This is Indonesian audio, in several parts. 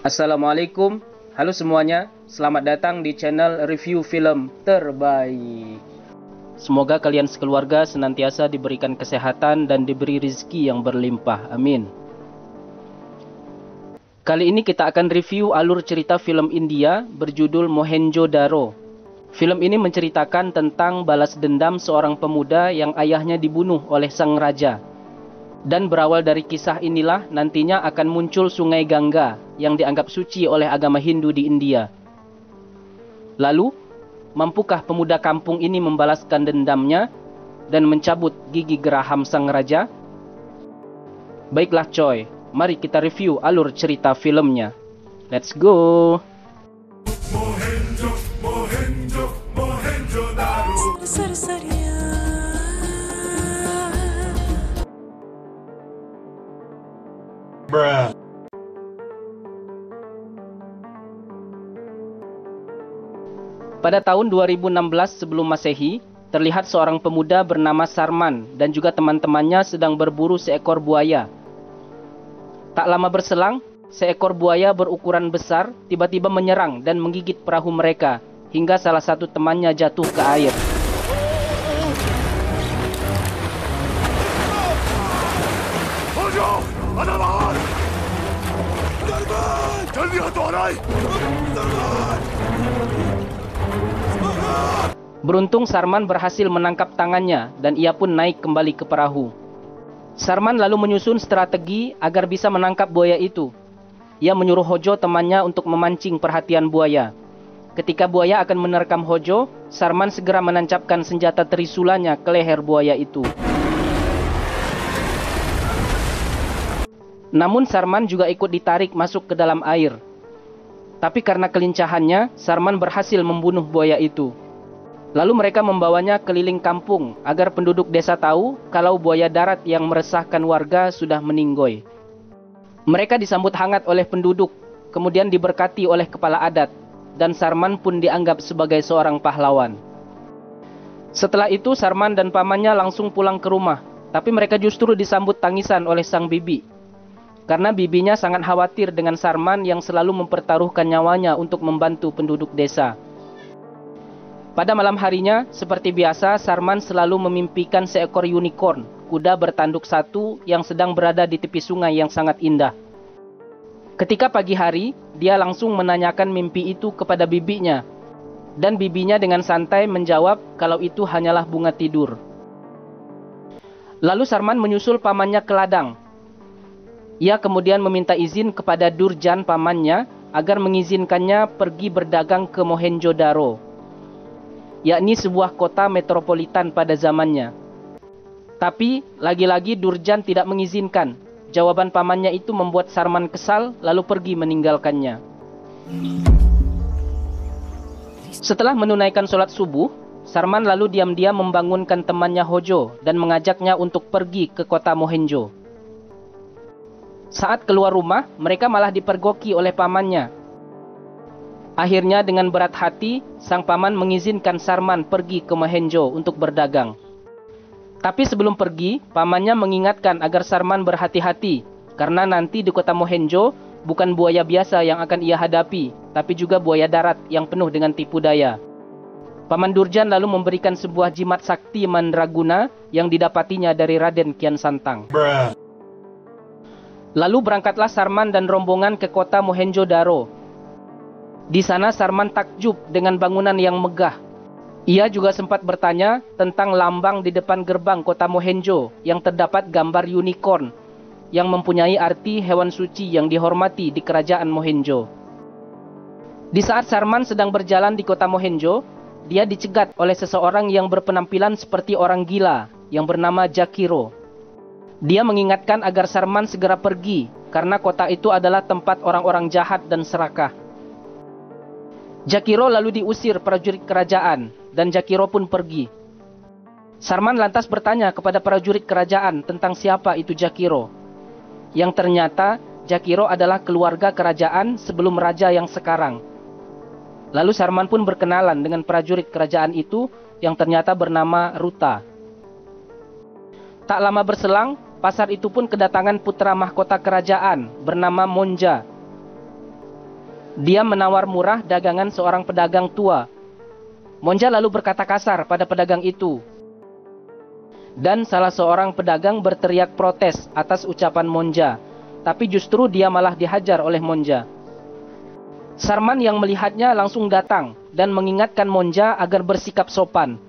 Assalamualaikum, halo semuanya, selamat datang di channel review film terbaik. Semoga kalian sekeluarga senantiasa diberikan kesehatan dan diberi rezeki yang berlimpah, amin. Kali ini kita akan review alur cerita film India berjudul Mohenjo-daro. Film ini menceritakan tentang balas dendam seorang pemuda yang ayahnya dibunuh oleh sang raja. Dan berawal dari kisah inilah nantinya akan muncul sungai Gangga yang dianggap suci oleh agama Hindu di India. Lalu, mampukah pemuda kampung ini membalaskan dendamnya dan mencabut gigi geraham sang raja? Baiklah coy, mari kita review alur cerita filmnya. Let's go! Mohenjo, Mohenjo, Mohenjo-daro. Bruh. Pada tahun 2016 sebelum Masehi, terlihat seorang pemuda bernama Sarman dan juga teman-temannya sedang berburu seekor buaya. Tak lama berselang, seekor buaya berukuran besar tiba-tiba menyerang dan menggigit perahu mereka, hingga salah satu temannya jatuh ke air. Beruntung Sarman berhasil menangkap tangannya dan ia pun naik kembali ke perahu. Sarman lalu menyusun strategi agar bisa menangkap buaya itu. Ia menyuruh Hojo temannya untuk memancing perhatian buaya. Ketika buaya akan menerkam Hojo, Sarman segera menancapkan senjata trisulanya ke leher buaya itu. Namun Sarman juga ikut ditarik masuk ke dalam air. Tapi karena kelincahannya, Sarman berhasil membunuh buaya itu. Lalu mereka membawanya keliling kampung agar penduduk desa tahu kalau buaya darat yang meresahkan warga sudah meninggoy. Mereka disambut hangat oleh penduduk, kemudian diberkati oleh kepala adat, dan Sarman pun dianggap sebagai seorang pahlawan. Setelah itu Sarman dan pamannya langsung pulang ke rumah, tapi mereka justru disambut tangisan oleh sang bibi. Karena bibinya sangat khawatir dengan Sarman yang selalu mempertaruhkan nyawanya untuk membantu penduduk desa. Pada malam harinya, seperti biasa, Sarman selalu memimpikan seekor unicorn, kuda bertanduk satu yang sedang berada di tepi sungai yang sangat indah. Ketika pagi hari, dia langsung menanyakan mimpi itu kepada bibinya. Dan bibinya dengan santai menjawab kalau itu hanyalah bunga tidur. Lalu Sarman menyusul pamannya ke ladang. Ia kemudian meminta izin kepada Durjan pamannya agar mengizinkannya pergi berdagang ke Mohenjo-daro, yakni sebuah kota metropolitan pada zamannya. Tapi, lagi-lagi Durjan tidak mengizinkan. Jawaban pamannya itu membuat Sarman kesal, lalu pergi meninggalkannya. Setelah menunaikan sholat subuh, Sarman lalu diam-diam membangunkan temannya Hojo dan mengajaknya untuk pergi ke kota Mohenjo. Saat keluar rumah, mereka malah dipergoki oleh pamannya. Akhirnya dengan berat hati, sang paman mengizinkan Sarman pergi ke Mohenjo untuk berdagang. Tapi sebelum pergi, pamannya mengingatkan agar Sarman berhati-hati, karena nanti di kota Mohenjo bukan buaya biasa yang akan ia hadapi, tapi juga buaya darat yang penuh dengan tipu daya. Paman Durjan lalu memberikan sebuah jimat sakti mandraguna yang didapatinya dari Raden Kian Santang. Lalu berangkatlah Sarman dan rombongan ke kota Mohenjo-daro. Di sana Sarman takjub dengan bangunan yang megah. Ia juga sempat bertanya tentang lambang di depan gerbang kota Mohenjo yang terdapat gambar unicorn yang mempunyai arti hewan suci yang dihormati di kerajaan Mohenjo. Di saat Sarman sedang berjalan di kota Mohenjo, dia dicegat oleh seseorang yang berpenampilan seperti orang gila yang bernama Jakiro. Dia mengingatkan agar Sarman segera pergi karena kota itu adalah tempat orang-orang jahat dan serakah. Jakiro lalu diusir prajurit kerajaan dan Jakiro pun pergi. Sarman lantas bertanya kepada prajurit kerajaan tentang siapa itu Jakiro. Yang ternyata Jakiro adalah keluarga kerajaan sebelum raja yang sekarang. Lalu Sarman pun berkenalan dengan prajurit kerajaan itu yang ternyata bernama Ruta. Tak lama berselang, pasar itu pun kedatangan putra mahkota kerajaan bernama Monja. Dia menawar murah dagangan seorang pedagang tua. Monja lalu berkata kasar pada pedagang itu. Dan salah seorang pedagang berteriak protes atas ucapan Monja, tapi justru dia malah dihajar oleh Monja. Sarman yang melihatnya langsung datang dan mengingatkan Monja agar bersikap sopan.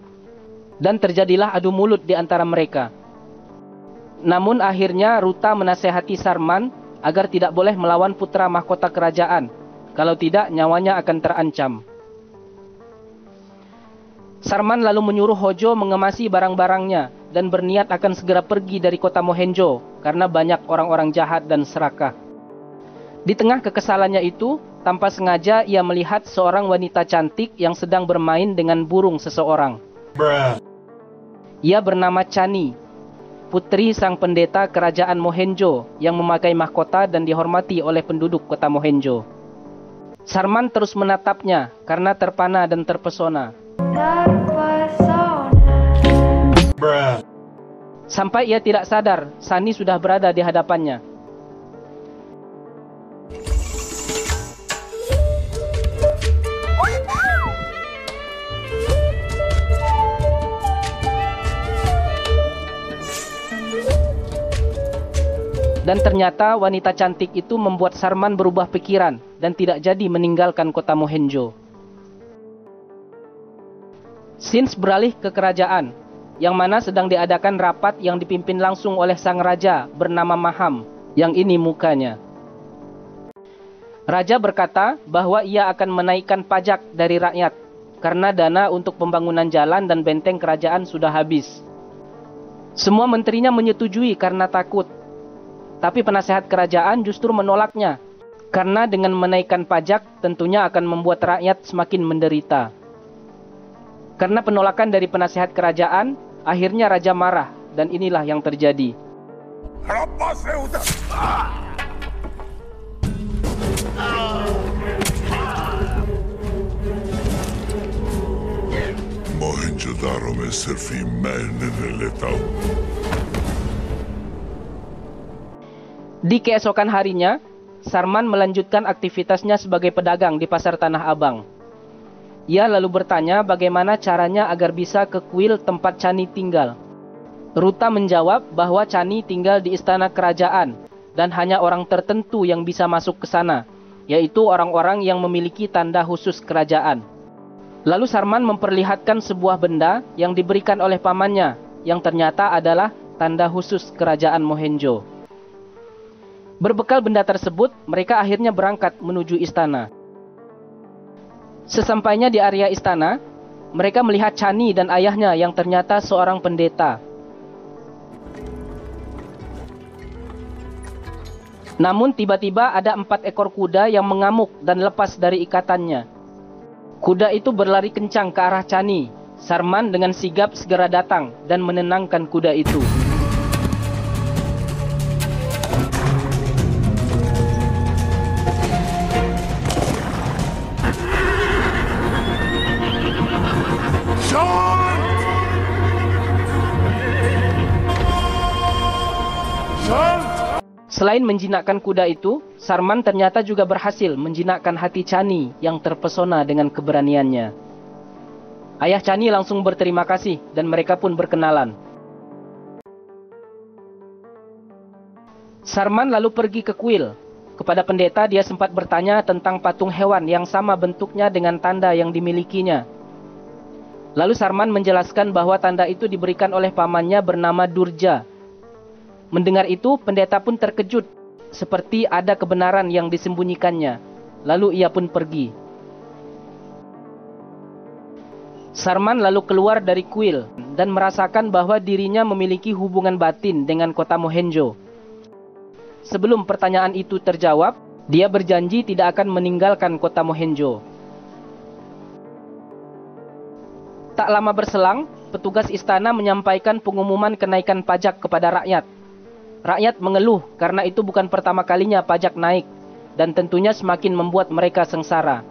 Dan terjadilah adu mulut di antara mereka. Namun akhirnya Ruta menasehati Sarman agar tidak boleh melawan putra mahkota kerajaan. Kalau tidak, nyawanya akan terancam. Sarman lalu menyuruh Hojo mengemasi barang-barangnya dan berniat akan segera pergi dari kota Mohenjo karena banyak orang-orang jahat dan serakah. Di tengah kekesalannya itu, tanpa sengaja ia melihat seorang wanita cantik yang sedang bermain dengan burung seseorang. Bruh. Ia bernama Chani, putri sang pendeta kerajaan Mohenjo yang memakai mahkota dan dihormati oleh penduduk kota Mohenjo. Sarman terus menatapnya karena terpana dan terpesona. Bruh. Sampai ia tidak sadar, Sani sudah berada di hadapannya. Dan ternyata wanita cantik itu membuat Sarman berubah pikiran dan tidak jadi meninggalkan kota Mohenjo. Sins beralih ke kerajaan, yang mana sedang diadakan rapat yang dipimpin langsung oleh sang raja bernama Maham, yang ini mukanya. Raja berkata bahwa ia akan menaikkan pajak dari rakyat, karena dana untuk pembangunan jalan dan benteng kerajaan sudah habis. Semua menterinya menyetujui karena takut. Tapi penasehat kerajaan justru menolaknya, karena dengan menaikkan pajak tentunya akan membuat rakyat semakin menderita. Karena penolakan dari penasehat kerajaan, akhirnya raja marah, dan inilah yang terjadi. Mohenjo-daro में सिर्फ ईमेल ने लेता हूँ. Di keesokan harinya, Sarman melanjutkan aktivitasnya sebagai pedagang di pasar Tanah Abang. Ia lalu bertanya bagaimana caranya agar bisa ke kuil tempat Chani tinggal. Ruta menjawab bahwa Chani tinggal di istana kerajaan dan hanya orang tertentu yang bisa masuk ke sana, yaitu orang-orang yang memiliki tanda khusus kerajaan. Lalu Sarman memperlihatkan sebuah benda yang diberikan oleh pamannya, yang ternyata adalah tanda khusus kerajaan Mohenjo. Berbekal benda tersebut, mereka akhirnya berangkat menuju istana. Sesampainya di area istana, mereka melihat Chani dan ayahnya yang ternyata seorang pendeta. Namun tiba-tiba ada 4 ekor kuda yang mengamuk dan lepas dari ikatannya. Kuda itu berlari kencang ke arah Chani. Sarman dengan sigap segera datang dan menenangkan kuda itu. Selain menjinakkan kuda itu, Sarman ternyata juga berhasil menjinakkan hati Chani yang terpesona dengan keberaniannya. Ayah Chani langsung berterima kasih dan mereka pun berkenalan. Sarman lalu pergi ke kuil. Kepada pendeta dia sempat bertanya tentang patung hewan yang sama bentuknya dengan tanda yang dimilikinya. Lalu Sarman menjelaskan bahwa tanda itu diberikan oleh pamannya bernama Durja. Mendengar itu, pendeta pun terkejut, seperti ada kebenaran yang disembunyikannya. Lalu ia pun pergi. Sarman lalu keluar dari kuil dan merasakan bahwa dirinya memiliki hubungan batin dengan kota Mohenjo. Sebelum pertanyaan itu terjawab, dia berjanji tidak akan meninggalkan kota Mohenjo. Tak lama berselang, petugas istana menyampaikan pengumuman kenaikan pajak kepada rakyat. Rakyat mengeluh karena itu bukan pertama kalinya pajak naik, dan tentunya semakin membuat mereka sengsara.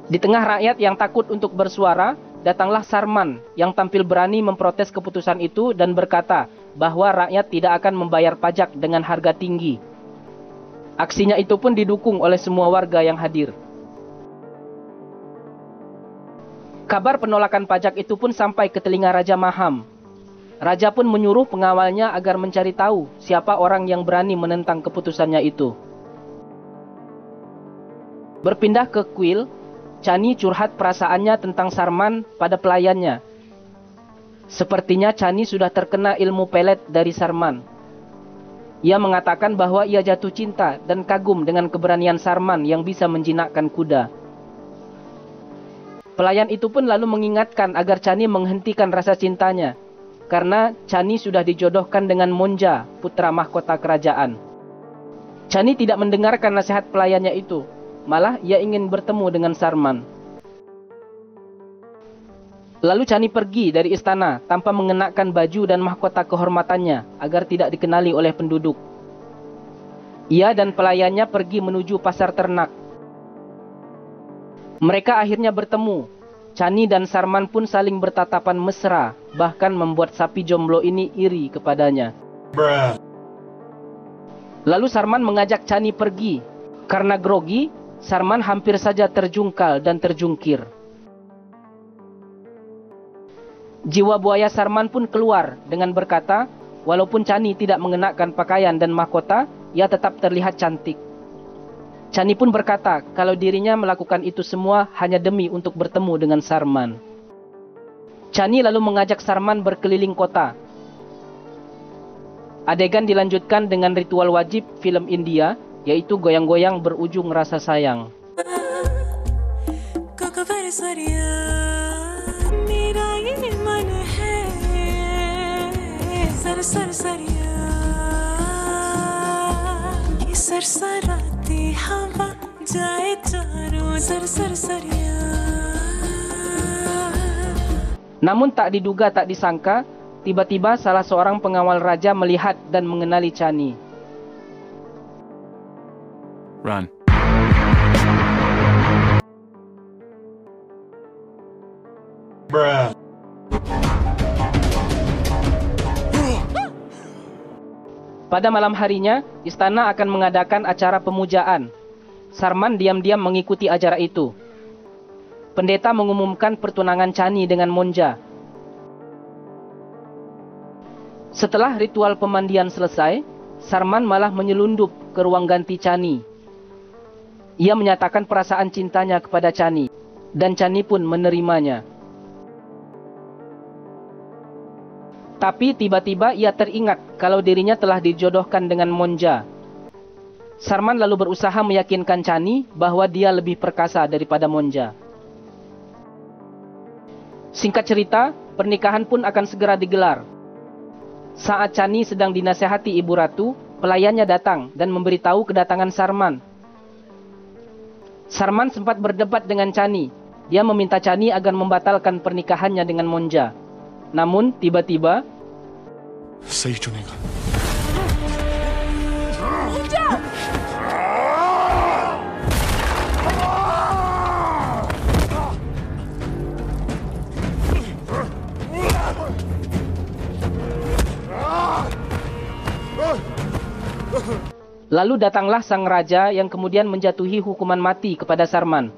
Di tengah rakyat yang takut untuk bersuara, datanglah Sarman yang tampil berani memprotes keputusan itu dan berkata bahwa rakyat tidak akan membayar pajak dengan harga tinggi. Aksinya itu pun didukung oleh semua warga yang hadir. Kabar penolakan pajak itu pun sampai ke telinga Raja Maham. Raja pun menyuruh pengawalnya agar mencari tahu siapa orang yang berani menentang keputusannya itu. Berpindah ke kuil, Chani curhat perasaannya tentang Sarman pada pelayannya. Sepertinya Chani sudah terkena ilmu pelet dari Sarman. Ia mengatakan bahwa ia jatuh cinta dan kagum dengan keberanian Sarman yang bisa menjinakkan kuda. Pelayan itu pun lalu mengingatkan agar Chani menghentikan rasa cintanya, karena Chani sudah dijodohkan dengan Monja, putra mahkota kerajaan. Chani tidak mendengarkan nasihat pelayannya itu, malah ia ingin bertemu dengan Sarman. Lalu Chani pergi dari istana tanpa mengenakan baju dan mahkota kehormatannya agar tidak dikenali oleh penduduk. Ia dan pelayannya pergi menuju pasar ternak. Mereka akhirnya bertemu. Chani dan Sarman pun saling bertatapan mesra, bahkan membuat sapi jomblo ini iri kepadanya. Bruh. Lalu Sarman mengajak Chani pergi. Karena grogi, Sarman hampir saja terjungkal dan terjungkir. Jiwa buaya Sarman pun keluar dengan berkata, walaupun Chani tidak mengenakan pakaian dan mahkota, ia tetap terlihat cantik. Chani pun berkata kalau dirinya melakukan itu semua hanya demi untuk bertemu dengan Sarman. Chani lalu mengajak Sarman berkeliling kota. Adegan dilanjutkan dengan ritual wajib film India, yaitu goyang-goyang berujung rasa sayang. Namun tak diduga tak disangka, tiba-tiba salah seorang pengawal raja melihat dan mengenali Chani. Run. Bruh. Pada malam harinya, istana akan mengadakan acara pemujaan. Sarman diam-diam mengikuti acara itu. Pendeta mengumumkan pertunangan Chani dengan Monja. Setelah ritual pemandian selesai, Sarman malah menyelundup ke ruang ganti Chani. Ia menyatakan perasaan cintanya kepada Chani, dan Chani pun menerimanya. Tapi tiba-tiba ia teringat kalau dirinya telah dijodohkan dengan Monja. Sarman lalu berusaha meyakinkan Chani bahwa dia lebih perkasa daripada Monja. Singkat cerita, pernikahan pun akan segera digelar. Saat Chani sedang dinasehati ibu ratu, pelayannya datang dan memberitahu kedatangan Sarman. Sarman sempat berdebat dengan Chani. Dia meminta Chani agar membatalkan pernikahannya dengan Monja. Namun tiba-tiba सही चुनेगा. Lalu datanglah sang raja yang kemudian menjatuhi hukuman mati kepada Sarman.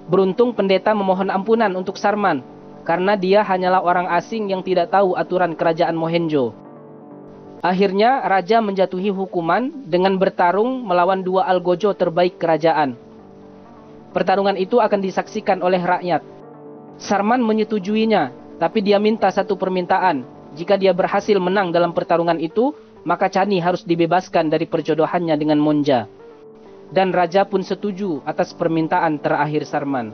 Beruntung pendeta memohon ampunan untuk Sarman, karena dia hanyalah orang asing yang tidak tahu aturan kerajaan Mohenjo. Akhirnya raja menjatuhi hukuman dengan bertarung melawan dua algojo terbaik kerajaan. Pertarungan itu akan disaksikan oleh rakyat. Sarman menyetujuinya, tapi dia minta satu permintaan. Jika dia berhasil menang dalam pertarungan itu, maka Chani harus dibebaskan dari perjodohannya dengan Monja. Dan raja pun setuju atas permintaan terakhir Sarman.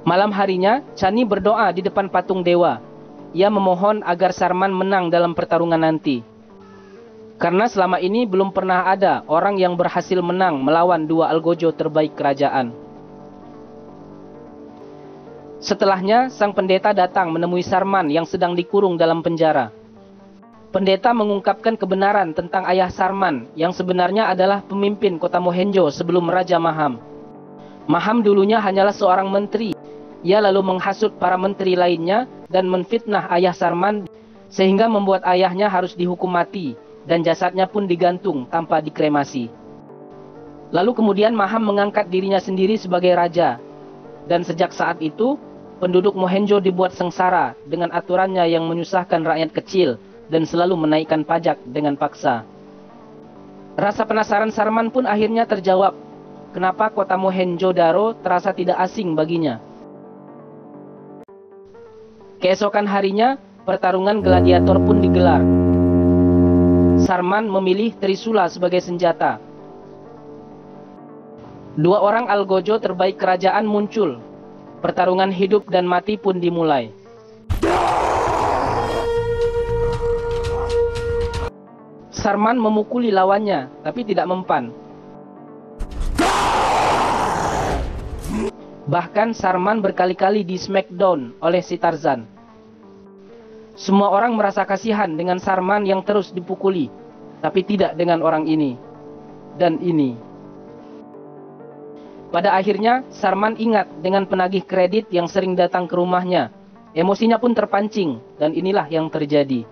Malam harinya, Chani berdoa di depan patung dewa. Ia memohon agar Sarman menang dalam pertarungan nanti. Karena selama ini belum pernah ada orang yang berhasil menang melawan dua algojo terbaik kerajaan. Setelahnya, sang pendeta datang menemui Sarman yang sedang dikurung dalam penjara. Pendeta mengungkapkan kebenaran tentang ayah Sarman yang sebenarnya adalah pemimpin kota Mohenjo sebelum Raja Maham. Maham dulunya hanyalah seorang menteri. Ia lalu menghasut para menteri lainnya dan menfitnah ayah Sarman sehingga membuat ayahnya harus dihukum mati dan jasadnya pun digantung tanpa dikremasi. Lalu kemudian Maham mengangkat dirinya sendiri sebagai raja, dan sejak saat itu, penduduk Mohenjo dibuat sengsara dengan aturannya yang menyusahkan rakyat kecil dan selalu menaikkan pajak dengan paksa. Rasa penasaran Sarman pun akhirnya terjawab, kenapa kota Mohenjo-daro terasa tidak asing baginya. Keesokan harinya, pertarungan gladiator pun digelar. Sarman memilih Trisula sebagai senjata. Dua orang algojo terbaik kerajaan muncul. Pertarungan hidup dan mati pun dimulai. Sarman memukuli lawannya, tapi tidak mempan. Bahkan Sarman berkali-kali di smackdown oleh si Tarzan. Semua orang merasa kasihan dengan Sarman yang terus dipukuli, tapi tidak dengan orang ini dan ini. Pada akhirnya, Sarman ingat dengan penagih kredit yang sering datang ke rumahnya. Emosinya pun terpancing, dan inilah yang terjadi.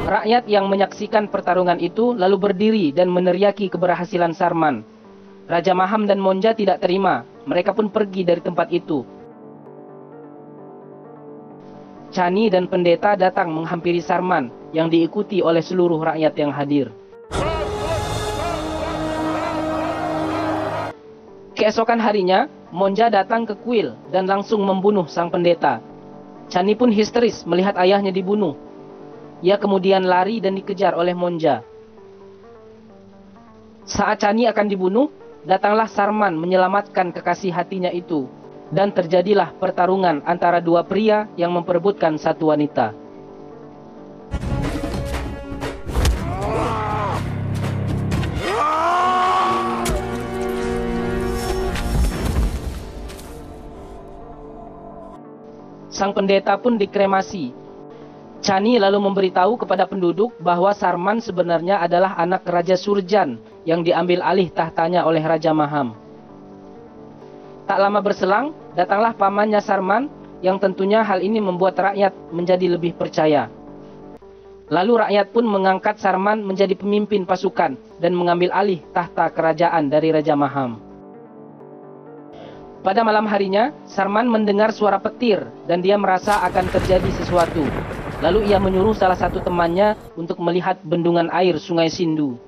Rakyat yang menyaksikan pertarungan itu lalu berdiri dan meneriaki keberhasilan Sarman. Raja Maham dan Monja tidak terima, mereka pun pergi dari tempat itu. Chani dan pendeta datang menghampiri Sarman yang diikuti oleh seluruh rakyat yang hadir. Keesokan harinya, Monja datang ke kuil dan langsung membunuh sang pendeta. Chani pun histeris melihat ayahnya dibunuh. Ia kemudian lari dan dikejar oleh Monja. Saat Chani akan dibunuh, datanglah Sarman menyelamatkan kekasih hatinya itu. Dan terjadilah pertarungan antara dua pria yang memperebutkan satu wanita. Sang pendeta pun dikremasi. Chani lalu memberitahu kepada penduduk bahwa Sarman sebenarnya adalah anak Raja Surjan yang diambil alih tahtanya oleh Raja Maham. Tak lama berselang, datanglah pamannya Sarman yang tentunya hal ini membuat rakyat menjadi lebih percaya. Lalu rakyat pun mengangkat Sarman menjadi pemimpin pasukan dan mengambil alih tahta kerajaan dari Raja Maham. Pada malam harinya, Sarman mendengar suara petir dan dia merasa akan terjadi sesuatu. Lalu ia menyuruh salah satu temannya untuk melihat bendungan air Sungai Sindu.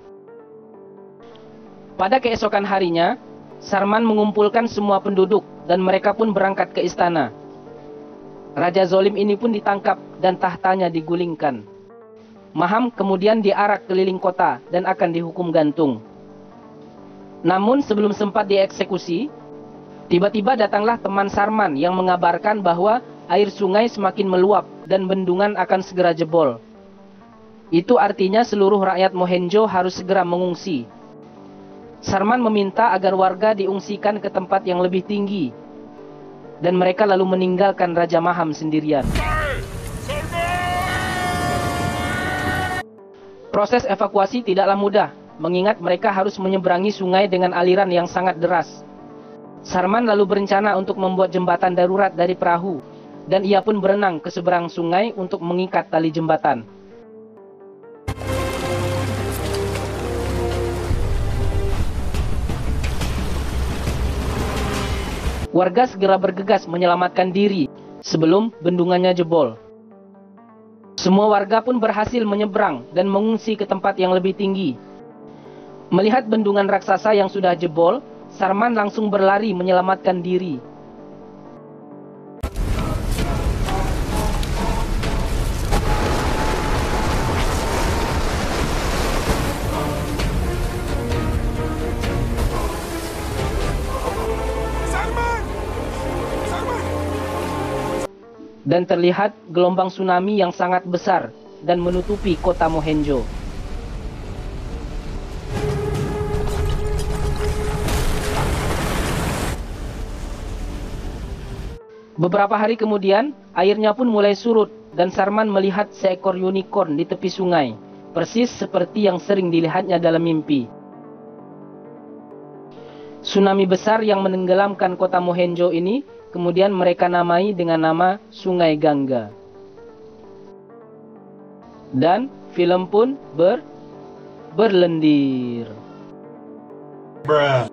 Pada keesokan harinya, Sarman mengumpulkan semua penduduk dan mereka pun berangkat ke istana. Raja Zolim ini pun ditangkap dan tahtanya digulingkan. Maham kemudian diarak keliling kota dan akan dihukum gantung. Namun sebelum sempat dieksekusi, tiba-tiba datanglah teman Sarman yang mengabarkan bahwa air sungai semakin meluap dan bendungan akan segera jebol. Itu artinya seluruh rakyat Mohenjo harus segera mengungsi. Sarman meminta agar warga diungsikan ke tempat yang lebih tinggi. Dan mereka lalu meninggalkan Raja Maham sendirian. Proses evakuasi tidaklah mudah, mengingat mereka harus menyeberangi sungai dengan aliran yang sangat deras. Sarman lalu berencana untuk membuat jembatan darurat dari perahu, dan ia pun berenang ke seberang sungai untuk mengikat tali jembatan. Warga segera bergegas menyelamatkan diri sebelum bendungannya jebol. Semua warga pun berhasil menyeberang dan mengungsi ke tempat yang lebih tinggi. Melihat bendungan raksasa yang sudah jebol, Sarman langsung berlari menyelamatkan diri. Dan terlihat gelombang tsunami yang sangat besar dan menutupi kota Mohenjo. Beberapa hari kemudian, airnya pun mulai surut dan Sarman melihat seekor unicorn di tepi sungai, persis seperti yang sering dilihatnya dalam mimpi. Tsunami besar yang menenggelamkan kota Mohenjo ini kemudian mereka namai dengan nama Sungai Gangga. Dan film pun berlendir. Bruh.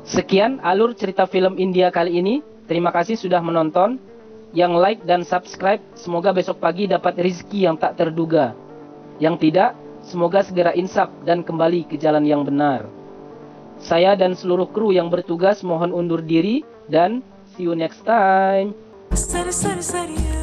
Sekian alur cerita film India kali ini. Terima kasih sudah menonton. Yang like dan subscribe, semoga besok pagi dapat rezeki yang tak terduga. Yang tidak, semoga segera insaf dan kembali ke jalan yang benar. Saya dan seluruh kru yang bertugas mohon undur diri dan see you next time. Steady, steady, steady.